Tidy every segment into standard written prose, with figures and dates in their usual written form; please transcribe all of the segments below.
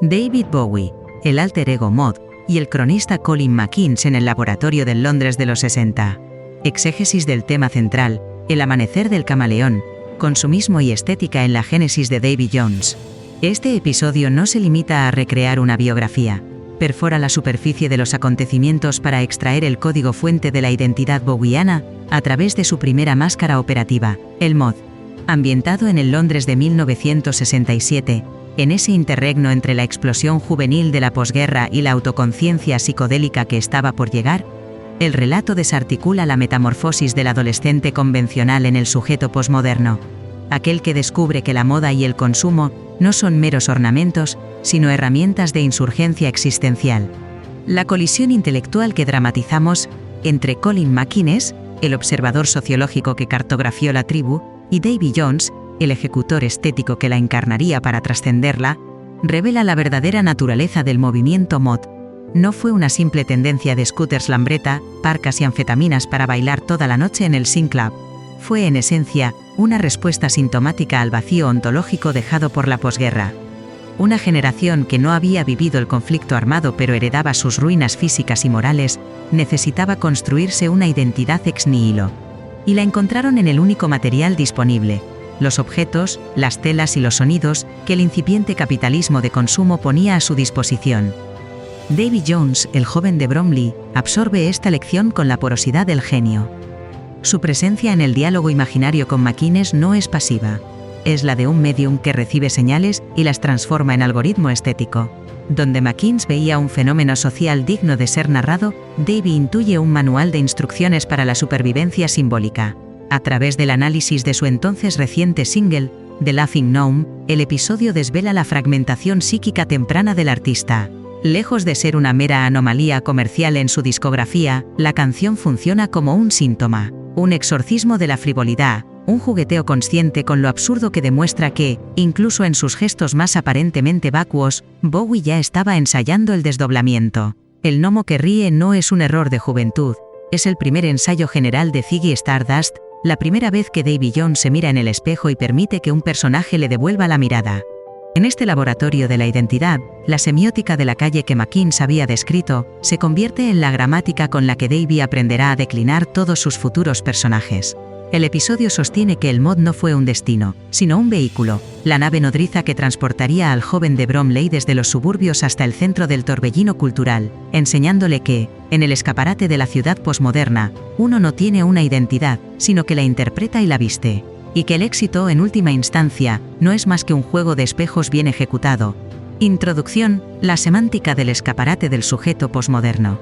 David Bowie, el alter ego Mod, y el cronista Colin McInnes en el laboratorio del Londres de los 60. Exégesis del tema central, el amanecer del camaleón, consumismo y estética en la génesis de Davy Jones. Este episodio no se limita a recrear una biografía. Perfora la superficie de los acontecimientos para extraer el código fuente de la identidad bowiana a través de su primera máscara operativa, el Mod. Ambientado en el Londres de 1967, en ese interregno entre la explosión juvenil de la posguerra y la autoconciencia psicodélica que estaba por llegar, el relato desarticula la metamorfosis del adolescente convencional en el sujeto posmoderno, aquel que descubre que la moda y el consumo no son meros ornamentos, sino herramientas de insurgencia existencial. La colisión intelectual que dramatizamos entre Colin McInnes, el observador sociológico que cartografió la tribu, y Davy Jones, el ejecutor estético que la encarnaría para trascenderla, revela la verdadera naturaleza del movimiento Mod. No fue una simple tendencia de scooters lambreta, parcas y anfetaminas para bailar toda la noche en el Sin Club. Fue, en esencia, una respuesta sintomática al vacío ontológico dejado por la posguerra. Una generación que no había vivido el conflicto armado pero heredaba sus ruinas físicas y morales, necesitaba construirse una identidad ex nihilo. Y la encontraron en el único material disponible: los objetos, las telas y los sonidos que el incipiente capitalismo de consumo ponía a su disposición. Davy Jones, el joven de Bromley, absorbe esta lección con la porosidad del genio. Su presencia en el diálogo imaginario con McInnes no es pasiva. Es la de un medium que recibe señales y las transforma en algoritmo estético. Donde McInnes veía un fenómeno social digno de ser narrado, Davy intuye un manual de instrucciones para la supervivencia simbólica. A través del análisis de su entonces reciente single, The Laughing Gnome, el episodio desvela la fragmentación psíquica temprana del artista. Lejos de ser una mera anomalía comercial en su discografía, la canción funciona como un síntoma, un exorcismo de la frivolidad, un jugueteo consciente con lo absurdo que demuestra que, incluso en sus gestos más aparentemente vacuos, Bowie ya estaba ensayando el desdoblamiento. El gnomo que ríe no es un error de juventud, es el primer ensayo general de Ziggy Stardust, la primera vez que Davy Jones se mira en el espejo y permite que un personaje le devuelva la mirada. En este laboratorio de la identidad, la semiótica de la calle que McInnes había descrito se convierte en la gramática con la que Davy aprenderá a declinar todos sus futuros personajes. El episodio sostiene que el Mod no fue un destino, sino un vehículo, la nave nodriza que transportaría al joven de Bromley desde los suburbios hasta el centro del torbellino cultural, enseñándole que, en el escaparate de la ciudad posmoderna, uno no tiene una identidad, sino que la interpreta y la viste. Y que el éxito, en última instancia, no es más que un juego de espejos bien ejecutado. Introducción: la semántica del escaparate del sujeto posmoderno.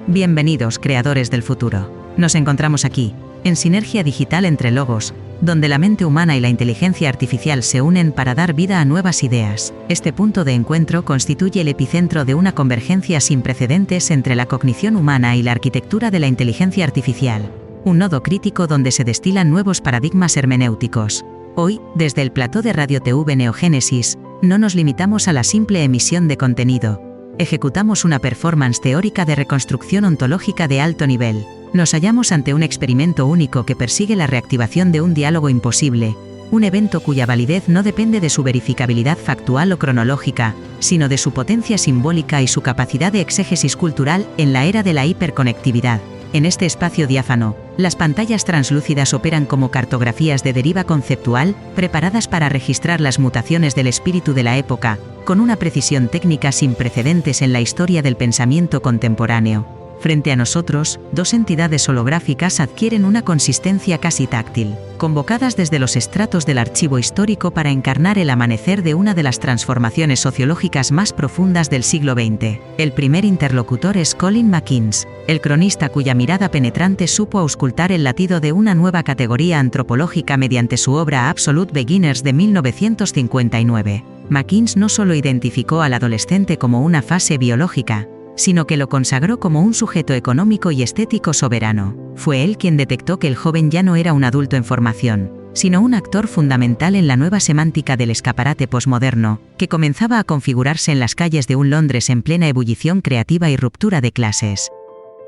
Bienvenidos, creadores del futuro. Nos encontramos aquí, en sinergia digital entre logos, donde la mente humana y la inteligencia artificial se unen para dar vida a nuevas ideas. Este punto de encuentro constituye el epicentro de una convergencia sin precedentes entre la cognición humana y la arquitectura de la inteligencia artificial. Un nodo crítico donde se destilan nuevos paradigmas hermenéuticos. Hoy, desde el plató de Radio TV Neogénesis, no nos limitamos a la simple emisión de contenido. Ejecutamos una performance teórica de reconstrucción ontológica de alto nivel. Nos hallamos ante un experimento único que persigue la reactivación de un diálogo imposible, un evento cuya validez no depende de su verificabilidad factual o cronológica, sino de su potencia simbólica y su capacidad de exégesis cultural en la era de la hiperconectividad. En este espacio diáfano, las pantallas translúcidas operan como cartografías de deriva conceptual, preparadas para registrar las mutaciones del espíritu de la época, con una precisión técnica sin precedentes en la historia del pensamiento contemporáneo. Frente a nosotros, dos entidades holográficas adquieren una consistencia casi táctil, convocadas desde los estratos del archivo histórico para encarnar el amanecer de una de las transformaciones sociológicas más profundas del siglo XX. El primer interlocutor es Colin McInnes, el cronista cuya mirada penetrante supo auscultar el latido de una nueva categoría antropológica mediante su obra Absolute Beginners de 1959. McInnes no solo identificó al adolescente como una fase biológica, sino que lo consagró como un sujeto económico y estético soberano. Fue él quien detectó que el joven ya no era un adulto en formación, sino un actor fundamental en la nueva semántica del escaparate posmoderno, que comenzaba a configurarse en las calles de un Londres en plena ebullición creativa y ruptura de clases.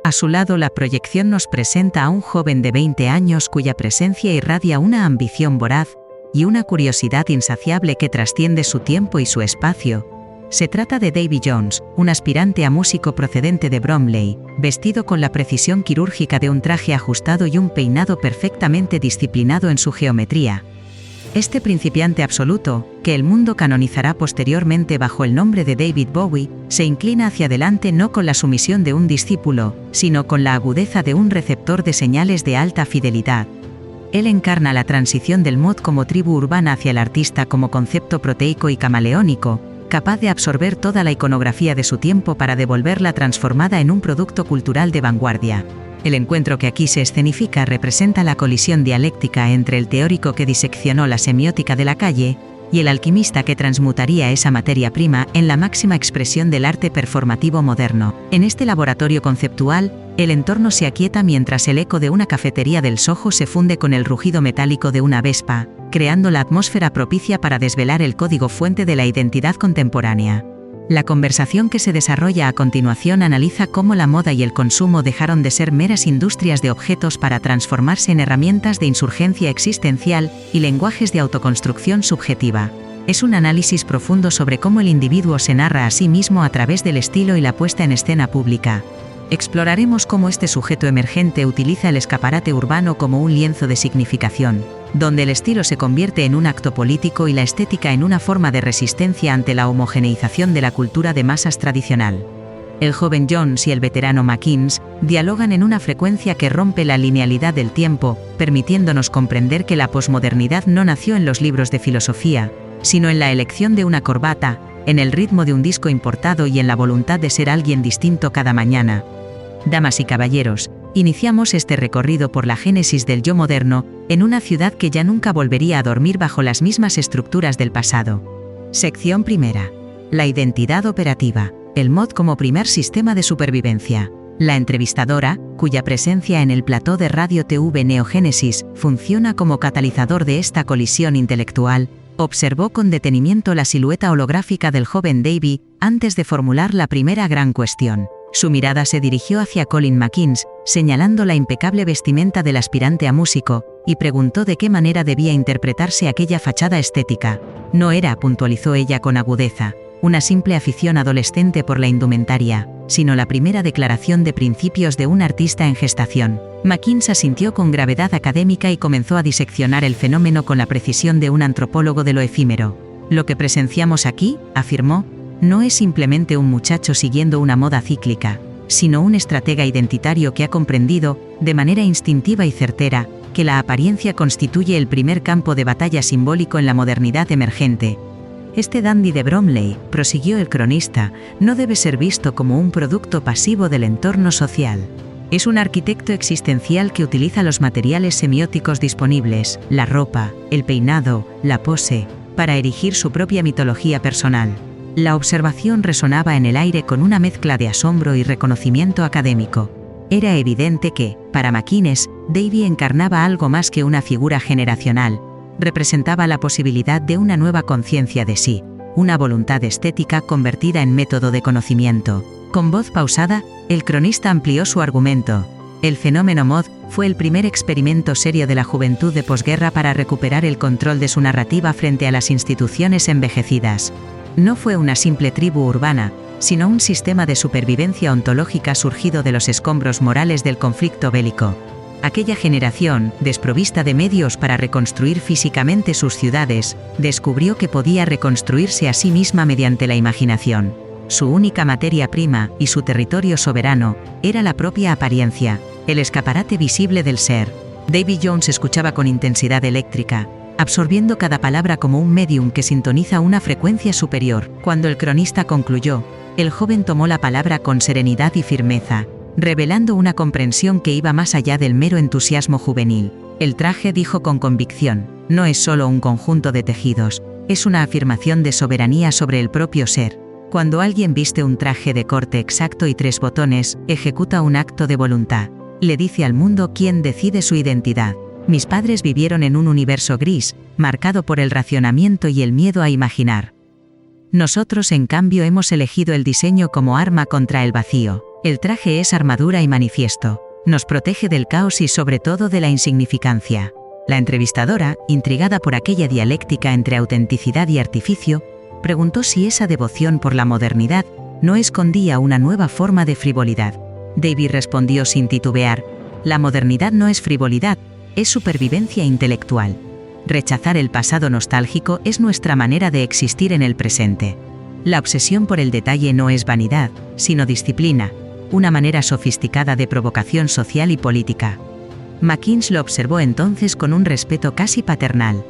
A su lado, la proyección nos presenta a un joven de 20 años cuya presencia irradia una ambición voraz y una curiosidad insaciable que trasciende su tiempo y su espacio. Se trata de Davy Jones, un aspirante a músico procedente de Bromley, vestido con la precisión quirúrgica de un traje ajustado y un peinado perfectamente disciplinado en su geometría. Este principiante absoluto, que el mundo canonizará posteriormente bajo el nombre de David Bowie, se inclina hacia adelante no con la sumisión de un discípulo, sino con la agudeza de un receptor de señales de alta fidelidad. Él encarna la transición del mod como tribu urbana hacia el artista como concepto proteico y camaleónico, capaz de absorber toda la iconografía de su tiempo para devolverla transformada en un producto cultural de vanguardia. El encuentro que aquí se escenifica representa la colisión dialéctica entre el teórico que diseccionó la semiótica de la calle y el alquimista que transmutaría esa materia prima en la máxima expresión del arte performativo moderno. En este laboratorio conceptual, el entorno se aquieta mientras el eco de una cafetería del Soho se funde con el rugido metálico de una Vespa, creando la atmósfera propicia para desvelar el código fuente de la identidad contemporánea. La conversación que se desarrolla a continuación analiza cómo la moda y el consumo dejaron de ser meras industrias de objetos para transformarse en herramientas de insurgencia existencial y lenguajes de autoconstrucción subjetiva. Es un análisis profundo sobre cómo el individuo se narra a sí mismo a través del estilo y la puesta en escena pública. Exploraremos cómo este sujeto emergente utiliza el escaparate urbano como un lienzo de significación, donde el estilo se convierte en un acto político y la estética en una forma de resistencia ante la homogeneización de la cultura de masas tradicional. El joven Jones y el veterano Mackins dialogan en una frecuencia que rompe la linealidad del tiempo, permitiéndonos comprender que la posmodernidad no nació en los libros de filosofía, sino en la elección de una corbata, en el ritmo de un disco importado y en la voluntad de ser alguien distinto cada mañana. Damas y caballeros, iniciamos este recorrido por la génesis del yo moderno, en una ciudad que ya nunca volvería a dormir bajo las mismas estructuras del pasado. Sección primera. La identidad operativa, el mod como primer sistema de supervivencia. La entrevistadora, cuya presencia en el plató de Radio TV Neogénesis funciona como catalizador de esta colisión intelectual, observó con detenimiento la silueta holográfica del joven Davy antes de formular la primera gran cuestión. Su mirada se dirigió hacia Colin Mackins, señalando la impecable vestimenta del aspirante a músico, y preguntó de qué manera debía interpretarse aquella fachada estética. No era, puntualizó ella con agudeza, una simple afición adolescente por la indumentaria, sino la primera declaración de principios de un artista en gestación. Mackins asintió con gravedad académica y comenzó a diseccionar el fenómeno con la precisión de un antropólogo de lo efímero. Lo que presenciamos aquí, afirmó, no es simplemente un muchacho siguiendo una moda cíclica, sino un estratega identitario que ha comprendido, de manera instintiva y certera, que la apariencia constituye el primer campo de batalla simbólico en la modernidad emergente. Este dandy de Bromley, prosiguió el cronista, no debe ser visto como un producto pasivo del entorno social. Es un arquitecto existencial que utiliza los materiales semióticos disponibles, la ropa, el peinado, la pose, para erigir su propia mitología personal. La observación resonaba en el aire con una mezcla de asombro y reconocimiento académico. Era evidente que, para Mackins, Davy encarnaba algo más que una figura generacional. Representaba la posibilidad de una nueva conciencia de sí, una voluntad estética convertida en método de conocimiento. Con voz pausada, el cronista amplió su argumento. El fenómeno mod fue el primer experimento serio de la juventud de posguerra para recuperar el control de su narrativa frente a las instituciones envejecidas. No fue una simple tribu urbana, sino un sistema de supervivencia ontológica surgido de los escombros morales del conflicto bélico. Aquella generación, desprovista de medios para reconstruir físicamente sus ciudades, descubrió que podía reconstruirse a sí misma mediante la imaginación. Su única materia prima, y su territorio soberano, era la propia apariencia, el escaparate visible del ser. Davy Jones escuchaba con intensidad eléctrica, absorbiendo cada palabra como un médium que sintoniza una frecuencia superior. Cuando el cronista concluyó, el joven tomó la palabra con serenidad y firmeza, revelando una comprensión que iba más allá del mero entusiasmo juvenil. El traje, dijo con convicción, no es solo un conjunto de tejidos, es una afirmación de soberanía sobre el propio ser. Cuando alguien viste un traje de corte exacto y 3 botones, ejecuta un acto de voluntad. Le dice al mundo quién decide su identidad. Mis padres vivieron en un universo gris, marcado por el racionamiento y el miedo a imaginar. Nosotros, en cambio, hemos elegido el diseño como arma contra el vacío. El traje es armadura y manifiesto. Nos protege del caos y sobre todo de la insignificancia. La entrevistadora, intrigada por aquella dialéctica entre autenticidad y artificio, preguntó si esa devoción por la modernidad no escondía una nueva forma de frivolidad. Davy respondió sin titubear: la modernidad no es frivolidad, es supervivencia intelectual. Rechazar el pasado nostálgico es nuestra manera de existir en el presente. La obsesión por el detalle no es vanidad, sino disciplina, una manera sofisticada de provocación social y política. McInnes lo observó entonces con un respeto casi paternal.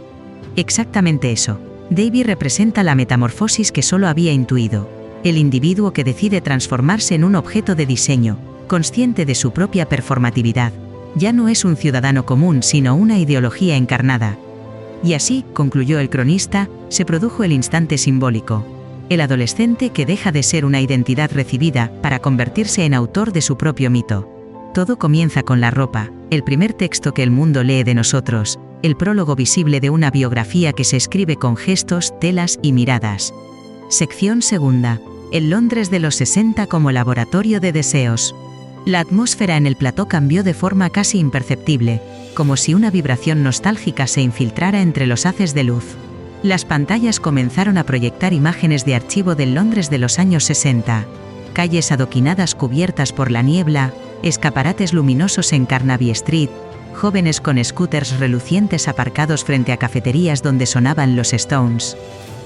Exactamente eso. Davy representa la metamorfosis que solo había intuido, el individuo que decide transformarse en un objeto de diseño, consciente de su propia performatividad. Ya no es un ciudadano común, sino una ideología encarnada. Y así, concluyó el cronista, se produjo el instante simbólico. El adolescente que deja de ser una identidad recibida para convertirse en autor de su propio mito. Todo comienza con la ropa, el primer texto que el mundo lee de nosotros, el prólogo visible de una biografía que se escribe con gestos, telas y miradas. Sección segunda. El Londres de los 60 como laboratorio de deseos. La atmósfera en el plató cambió de forma casi imperceptible, como si una vibración nostálgica se infiltrara entre los haces de luz. Las pantallas comenzaron a proyectar imágenes de archivo del Londres de los años 60. Calles adoquinadas cubiertas por la niebla, escaparates luminosos en Carnaby Street, jóvenes con scooters relucientes aparcados frente a cafeterías donde sonaban los Stones.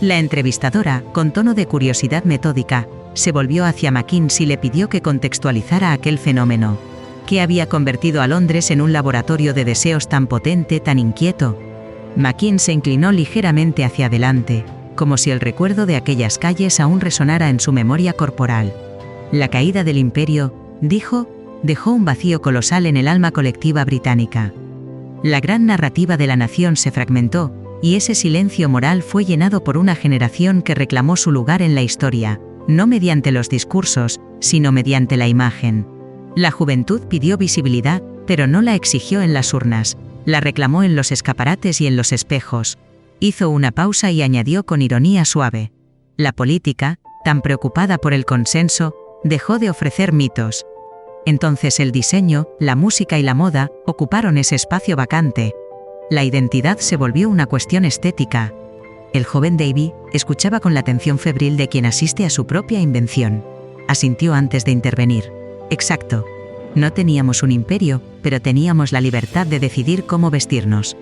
La entrevistadora, con tono de curiosidad metódica, se volvió hacia McInnes y le pidió que contextualizara aquel fenómeno. ¿Qué había convertido a Londres en un laboratorio de deseos tan potente, tan inquieto? McInnes se inclinó ligeramente hacia adelante, como si el recuerdo de aquellas calles aún resonara en su memoria corporal. La caída del imperio, dijo, dejó un vacío colosal en el alma colectiva británica. La gran narrativa de la nación se fragmentó, y ese silencio moral fue llenado por una generación que reclamó su lugar en la historia, no mediante los discursos, sino mediante la imagen. La juventud pidió visibilidad, pero no la exigió en las urnas, la reclamó en los escaparates y en los espejos. Hizo una pausa y añadió con ironía suave: la política, tan preocupada por el consenso, dejó de ofrecer mitos. Entonces el diseño, la música y la moda ocuparon ese espacio vacante. La identidad se volvió una cuestión estética. El joven Davy escuchaba con la atención febril de quien asiste a su propia invención. Asintió antes de intervenir. Exacto. No teníamos un imperio, pero teníamos la libertad de decidir cómo vestirnos.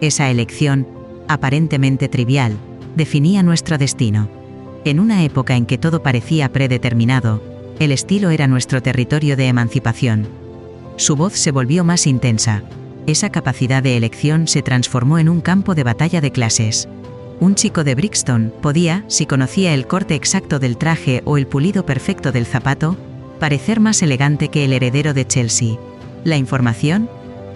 Esa elección, aparentemente trivial, definía nuestro destino. En una época en que todo parecía predeterminado, el estilo era nuestro territorio de emancipación. Su voz se volvió más intensa. Esa capacidad de elección se transformó en un campo de batalla de clases. Un chico de Brixton podía, si conocía el corte exacto del traje o el pulido perfecto del zapato, parecer más elegante que el heredero de Chelsea. La información,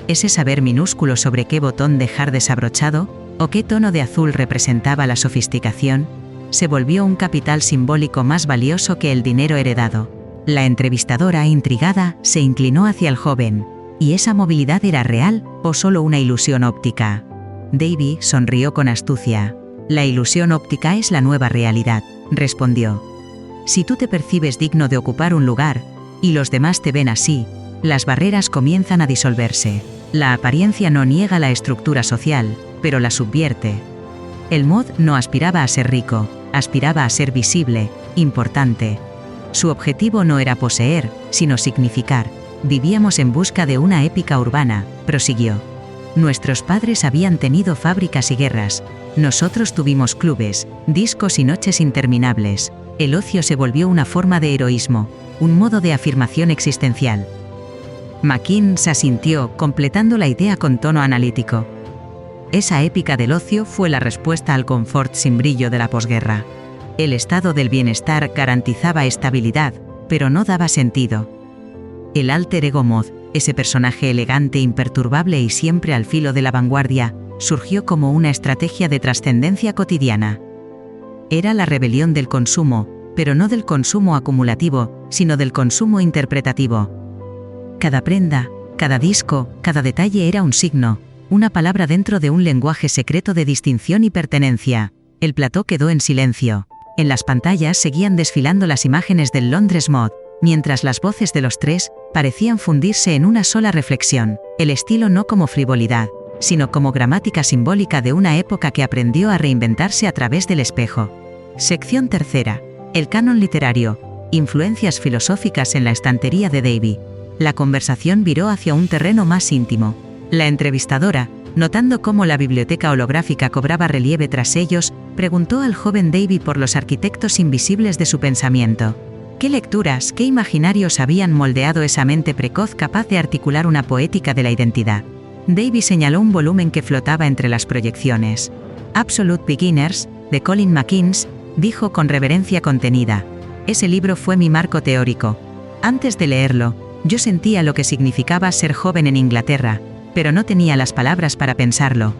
ese saber minúsculo sobre qué botón dejar desabrochado, o qué tono de azul representaba la sofisticación, se volvió un capital simbólico más valioso que el dinero heredado. La entrevistadora, intrigada, se inclinó hacia el joven. ¿Y esa movilidad era real, o solo una ilusión óptica? Davy sonrió con astucia. La ilusión óptica es la nueva realidad, respondió. Si tú te percibes digno de ocupar un lugar, y los demás te ven así, las barreras comienzan a disolverse. La apariencia no niega la estructura social, pero la subvierte. El mod no aspiraba a ser rico, aspiraba a ser visible, importante. Su objetivo no era poseer, sino significar. Vivíamos en busca de una épica urbana, prosiguió. Nuestros padres habían tenido fábricas y guerras. Nosotros tuvimos clubes, discos y noches interminables. El ocio se volvió una forma de heroísmo, un modo de afirmación existencial. McInnes asintió, completando la idea con tono analítico. Esa épica del ocio fue la respuesta al confort sin brillo de la posguerra. El estado del bienestar garantizaba estabilidad, pero no daba sentido. El alter ego mod, ese personaje elegante, imperturbable y siempre al filo de la vanguardia, surgió como una estrategia de trascendencia cotidiana. Era la rebelión del consumo, pero no del consumo acumulativo, sino del consumo interpretativo. Cada prenda, cada disco, cada detalle era un signo, una palabra dentro de un lenguaje secreto de distinción y pertenencia. El plató quedó en silencio. En las pantallas seguían desfilando las imágenes del Londres Mod, mientras las voces de los tres parecían fundirse en una sola reflexión, el estilo no como frivolidad, sino como gramática simbólica de una época que aprendió a reinventarse a través del espejo. Sección tercera. El canon literario. Influencias filosóficas en la estantería de Davy. La conversación viró hacia un terreno más íntimo. La entrevistadora, notando cómo la biblioteca holográfica cobraba relieve tras ellos, preguntó al joven Davy por los arquitectos invisibles de su pensamiento. ¿Qué lecturas, qué imaginarios habían moldeado esa mente precoz capaz de articular una poética de la identidad? Davy señaló un volumen que flotaba entre las proyecciones. Absolute Beginners, de Colin McKeans, dijo con reverencia contenida. Ese libro fue mi marco teórico. Antes de leerlo, yo sentía lo que significaba ser joven en Inglaterra, pero no tenía las palabras para pensarlo.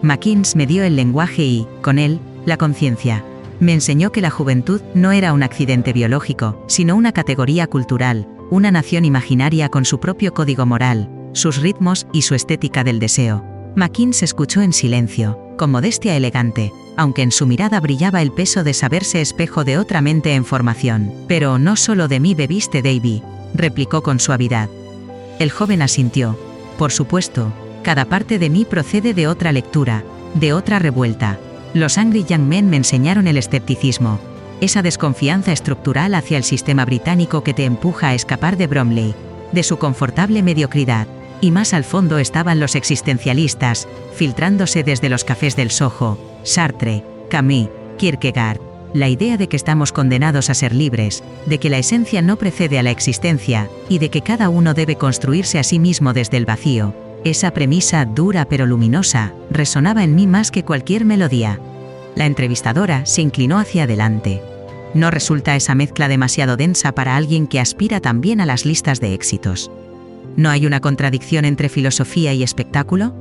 McKeans me dio el lenguaje y, con él, la conciencia. Me enseñó que la juventud no era un accidente biológico, sino una categoría cultural, una nación imaginaria con su propio código moral, sus ritmos y su estética del deseo. McKeans escuchó en silencio, con modestia elegante, aunque en su mirada brillaba el peso de saberse espejo de otra mente en formación. Pero no solo de mí bebiste, Davy, replicó con suavidad. El joven asintió. Por supuesto, cada parte de mí procede de otra lectura, de otra revuelta. Los Angry Young Men me enseñaron el escepticismo, esa desconfianza estructural hacia el sistema británico que te empuja a escapar de Bromley, de su confortable mediocridad. Y más al fondo estaban los existencialistas, filtrándose desde los cafés del Soho, Sartre, Camus, Kierkegaard, la idea de que estamos condenados a ser libres, de que la esencia no precede a la existencia, y de que cada uno debe construirse a sí mismo desde el vacío. Esa premisa dura pero luminosa, resonaba en mí más que cualquier melodía. La entrevistadora se inclinó hacia adelante. ¿No resulta esa mezcla demasiado densa para alguien que aspira también a las listas de éxitos? ¿No hay una contradicción entre filosofía y espectáculo?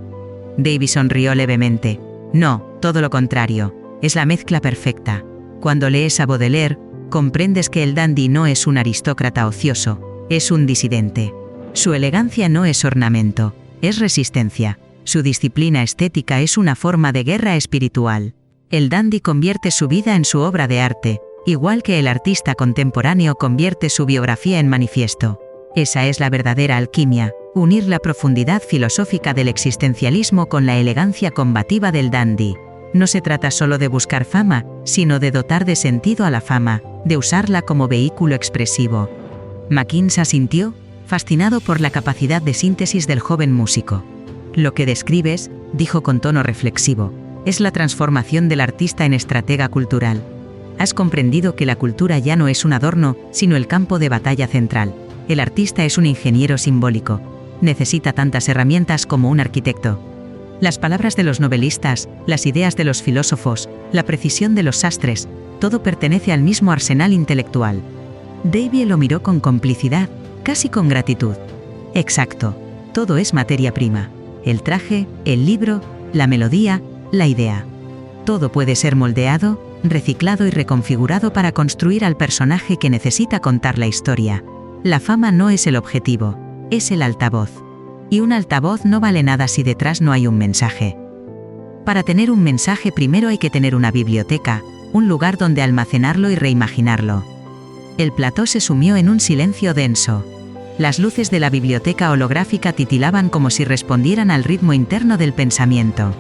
Davy sonrió levemente. No, todo lo contrario. Es la mezcla perfecta. Cuando lees a Baudelaire, comprendes que el dandy no es un aristócrata ocioso, es un disidente. Su elegancia no es ornamento, es resistencia. Su disciplina estética es una forma de guerra espiritual. El dandy convierte su vida en su obra de arte, igual que el artista contemporáneo convierte su biografía en manifiesto. Esa es la verdadera alquimia, unir la profundidad filosófica del existencialismo con la elegancia combativa del dandy. No se trata solo de buscar fama, sino de dotar de sentido a la fama, de usarla como vehículo expresivo. McKeans asintió, fascinado por la capacidad de síntesis del joven músico. Lo que describes, dijo con tono reflexivo, es la transformación del artista en estratega cultural. Has comprendido que la cultura ya no es un adorno, sino el campo de batalla central. El artista es un ingeniero simbólico. Necesita tantas herramientas como un arquitecto. Las palabras de los novelistas, las ideas de los filósofos, la precisión de los sastres, todo pertenece al mismo arsenal intelectual. Davy lo miró con complicidad, casi con gratitud. Exacto, todo es materia prima. El traje, el libro, la melodía, la idea. Todo puede ser moldeado, reciclado y reconfigurado para construir al personaje que necesita contar la historia. La fama no es el objetivo, es el altavoz. Y un altavoz no vale nada si detrás no hay un mensaje. Para tener un mensaje primero hay que tener una biblioteca, un lugar donde almacenarlo y reimaginarlo. El plató se sumió en un silencio denso. Las luces de la biblioteca holográfica titilaban como si respondieran al ritmo interno del pensamiento.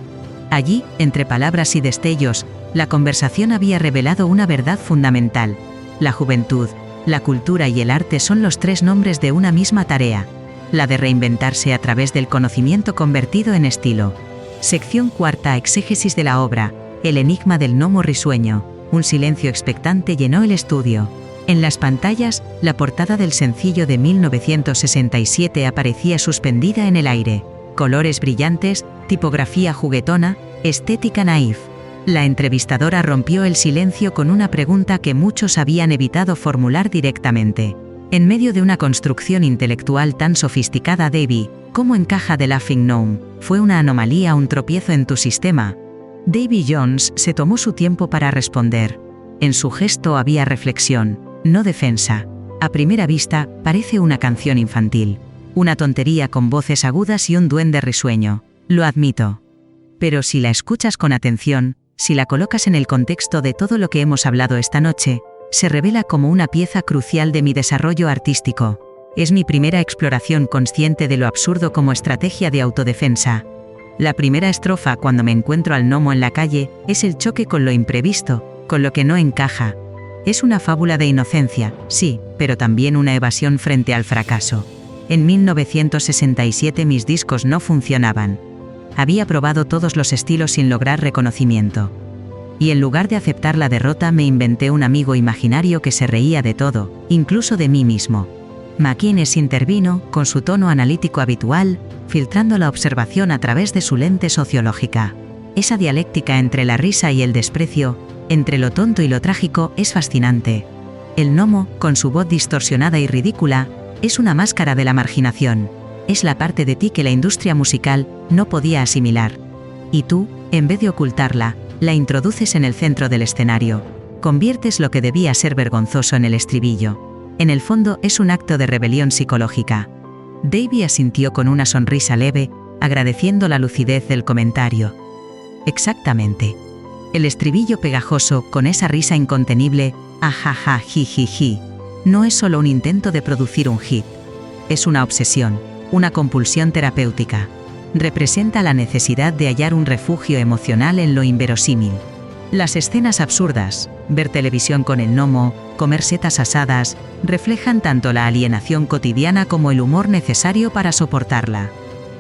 Allí, entre palabras y destellos, la conversación había revelado una verdad fundamental. La juventud, la cultura y el arte son los tres nombres de una misma tarea, la de reinventarse a través del conocimiento convertido en estilo. Sección cuarta. Exégesis de la obra, el enigma del gnomo risueño. Un silencio expectante llenó el estudio. En las pantallas, la portada del sencillo de 1967 aparecía suspendida en el aire. Colores brillantes, tipografía juguetona, estética naif. La entrevistadora rompió el silencio con una pregunta que muchos habían evitado formular directamente. En medio de una construcción intelectual tan sofisticada, Davy, ¿cómo encaja The Laughing Gnome? ¿Fue una anomalía, un tropiezo en tu sistema? Davy Jones se tomó su tiempo para responder. En su gesto había reflexión, no defensa. A primera vista, parece una canción infantil. Una tontería con voces agudas y un duende risueño. Lo admito. Pero si la escuchas con atención, si la colocas en el contexto de todo lo que hemos hablado esta noche, se revela como una pieza crucial de mi desarrollo artístico. Es mi primera exploración consciente de lo absurdo como estrategia de autodefensa. La primera estrofa, cuando me encuentro al gnomo en la calle, es el choque con lo imprevisto, con lo que no encaja. Es una fábula de inocencia, sí, pero también una evasión frente al fracaso. En 1967 mis discos no funcionaban. Había probado todos los estilos sin lograr reconocimiento. Y en lugar de aceptar la derrota me inventé un amigo imaginario que se reía de todo, incluso de mí mismo. McInnes intervino, con su tono analítico habitual, filtrando la observación a través de su lente sociológica. Esa dialéctica entre la risa y el desprecio, entre lo tonto y lo trágico, es fascinante. El gnomo, con su voz distorsionada y ridícula, es una máscara de la marginación. Es la parte de ti que la industria musical no podía asimilar. Y tú, en vez de ocultarla, la introduces en el centro del escenario. Conviertes lo que debía ser vergonzoso en el estribillo. En el fondo es un acto de rebelión psicológica. Davey asintió con una sonrisa leve, agradeciendo la lucidez del comentario. Exactamente. El estribillo pegajoso, con esa risa incontenible, ajaja, jijiji, no es solo un intento de producir un hit. Es una obsesión, una compulsión terapéutica. Representa la necesidad de hallar un refugio emocional en lo inverosímil. Las escenas absurdas, ver televisión con el gnomo, comer setas asadas, reflejan tanto la alienación cotidiana como el humor necesario para soportarla.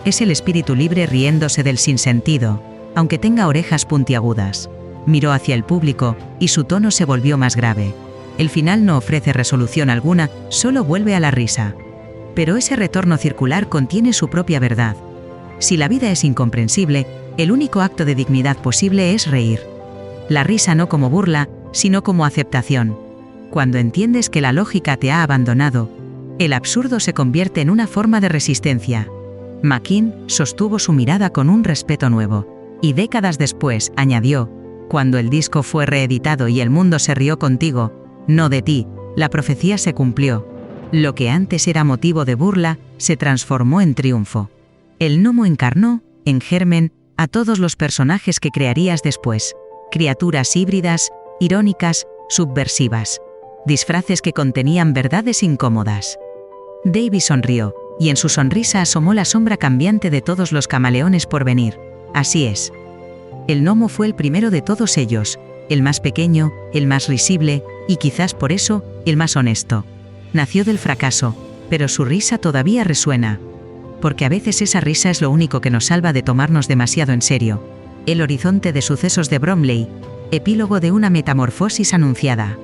Es el espíritu libre riéndose del sinsentido, aunque tenga orejas puntiagudas. Miró hacia el público, y su tono se volvió más grave. El final no ofrece resolución alguna, solo vuelve a la risa. Pero ese retorno circular contiene su propia verdad. Si la vida es incomprensible, el único acto de dignidad posible es reír. La risa no como burla, sino como aceptación. Cuando entiendes que la lógica te ha abandonado, el absurdo se convierte en una forma de resistencia. McInnes sostuvo su mirada con un respeto nuevo. Y décadas después, añadió, cuando el disco fue reeditado y el mundo se rió contigo, no de ti, la profecía se cumplió. Lo que antes era motivo de burla, se transformó en triunfo. El gnomo encarnó, en germen, a todos los personajes que crearías después. Criaturas híbridas, irónicas, subversivas. Disfraces que contenían verdades incómodas. Davey sonrió, y en su sonrisa asomó la sombra cambiante de todos los camaleones por venir. Así es. El gnomo fue el primero de todos ellos, el más pequeño, el más risible, y quizás por eso, el más honesto. Nació del fracaso, pero su risa todavía resuena. Porque a veces esa risa es lo único que nos salva de tomarnos demasiado en serio. El horizonte de sucesos de Bromley, epílogo de una metamorfosis anunciada.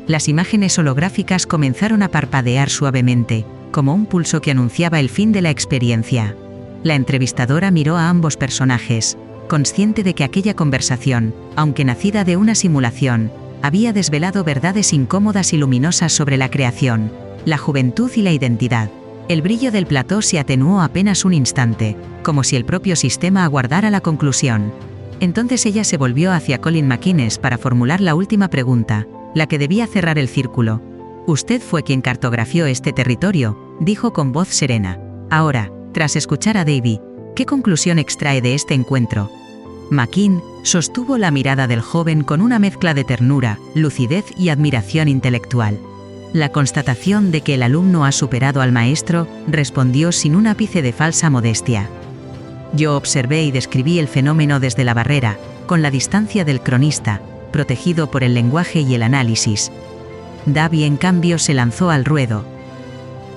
Las imágenes holográficas comenzaron a parpadear suavemente, como un pulso que anunciaba el fin de la experiencia. La entrevistadora miró a ambos personajes, consciente de que aquella conversación, aunque nacida de una simulación, había desvelado verdades incómodas y luminosas sobre la creación, la juventud y la identidad. El brillo del plató se atenuó apenas un instante, como si el propio sistema aguardara la conclusión. Entonces ella se volvió hacia Colin McInnes para formular la última pregunta, la que debía cerrar el círculo. Usted fue quien cartografió este territorio, dijo con voz serena. Ahora, tras escuchar a Davey, ¿qué conclusión extrae de este encuentro? McInnes sostuvo la mirada del joven con una mezcla de ternura, lucidez y admiración intelectual. La constatación de que el alumno ha superado al maestro, respondió sin un ápice de falsa modestia. Yo observé y describí el fenómeno desde la barrera, con la distancia del cronista, protegido por el lenguaje y el análisis. Davey, en cambio, se lanzó al ruedo.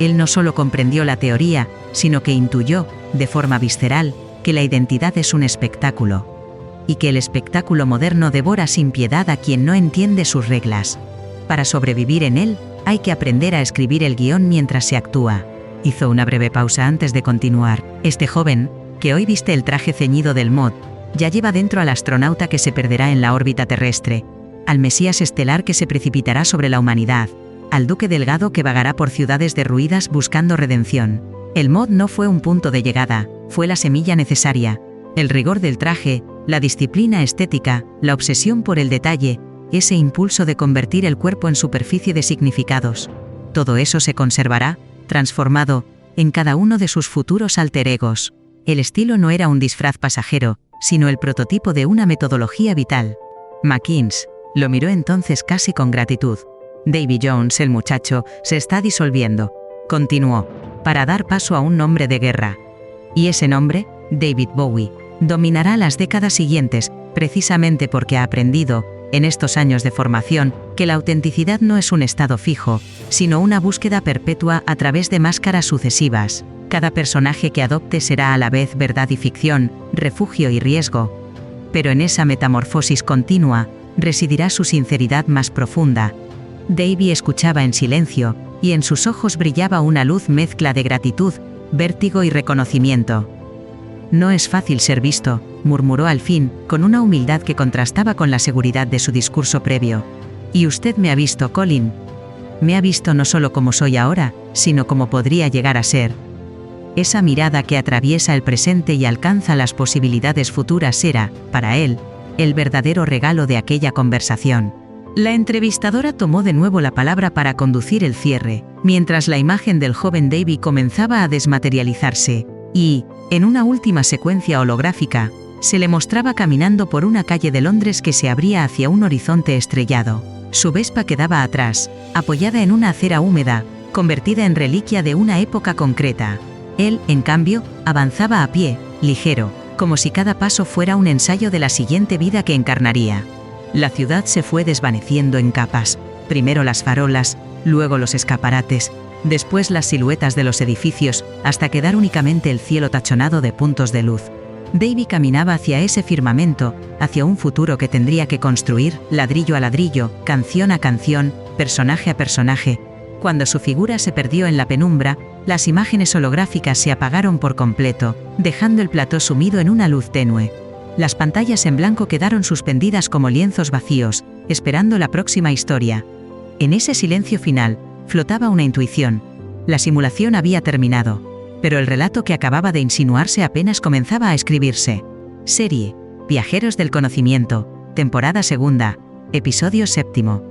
Él no solo comprendió la teoría, sino que intuyó, de forma visceral, que la identidad es un espectáculo. Y que el espectáculo moderno devora sin piedad a quien no entiende sus reglas. Para sobrevivir en él, hay que aprender a escribir el guión mientras se actúa. Hizo una breve pausa antes de continuar. Este joven, que hoy viste el traje ceñido del mod, ya lleva dentro al astronauta que se perderá en la órbita terrestre, al Mesías estelar que se precipitará sobre la humanidad, al Duque Delgado que vagará por ciudades derruidas buscando redención. El mod no fue un punto de llegada, fue la semilla necesaria. El rigor del traje, la disciplina estética, la obsesión por el detalle, ese impulso de convertir el cuerpo en superficie de significados. Todo eso se conservará, transformado, en cada uno de sus futuros alter egos. El estilo no era un disfraz pasajero, sino el prototipo de una metodología vital. McInnes lo miró entonces casi con gratitud. Davy Jones, el muchacho, se está disolviendo. Continuó, para dar paso a un nombre de guerra. Y ese nombre, David Bowie, dominará las décadas siguientes, precisamente porque ha aprendido, en estos años de formación, que la autenticidad no es un estado fijo, sino una búsqueda perpetua a través de máscaras sucesivas. Cada personaje que adopte será a la vez verdad y ficción, refugio y riesgo. Pero en esa metamorfosis continua, residirá su sinceridad más profunda. Davy escuchaba en silencio, y en sus ojos brillaba una luz mezcla de gratitud, vértigo y reconocimiento. «No es fácil ser visto», murmuró al fin, con una humildad que contrastaba con la seguridad de su discurso previo. «¿Y usted me ha visto, Colin? Me ha visto no solo como soy ahora, sino como podría llegar a ser». Esa mirada que atraviesa el presente y alcanza las posibilidades futuras era, para él, el verdadero regalo de aquella conversación. La entrevistadora tomó de nuevo la palabra para conducir el cierre, mientras la imagen del joven Davy comenzaba a desmaterializarse, y, en una última secuencia holográfica, se le mostraba caminando por una calle de Londres que se abría hacia un horizonte estrellado. Su Vespa quedaba atrás, apoyada en una acera húmeda, convertida en reliquia de una época concreta. Él, en cambio, avanzaba a pie, ligero, como si cada paso fuera un ensayo de la siguiente vida que encarnaría. La ciudad se fue desvaneciendo en capas, primero las farolas, luego los escaparates, después las siluetas de los edificios, hasta quedar únicamente el cielo tachonado de puntos de luz. Davy caminaba hacia ese firmamento, hacia un futuro que tendría que construir, ladrillo a ladrillo, canción a canción, personaje a personaje. Cuando su figura se perdió en la penumbra, las imágenes holográficas se apagaron por completo, dejando el plató sumido en una luz tenue. Las pantallas en blanco quedaron suspendidas como lienzos vacíos, esperando la próxima historia. En ese silencio final, flotaba una intuición. La simulación había terminado, pero el relato que acababa de insinuarse apenas comenzaba a escribirse. Serie: Viajeros del Conocimiento, temporada 2, episodio 7.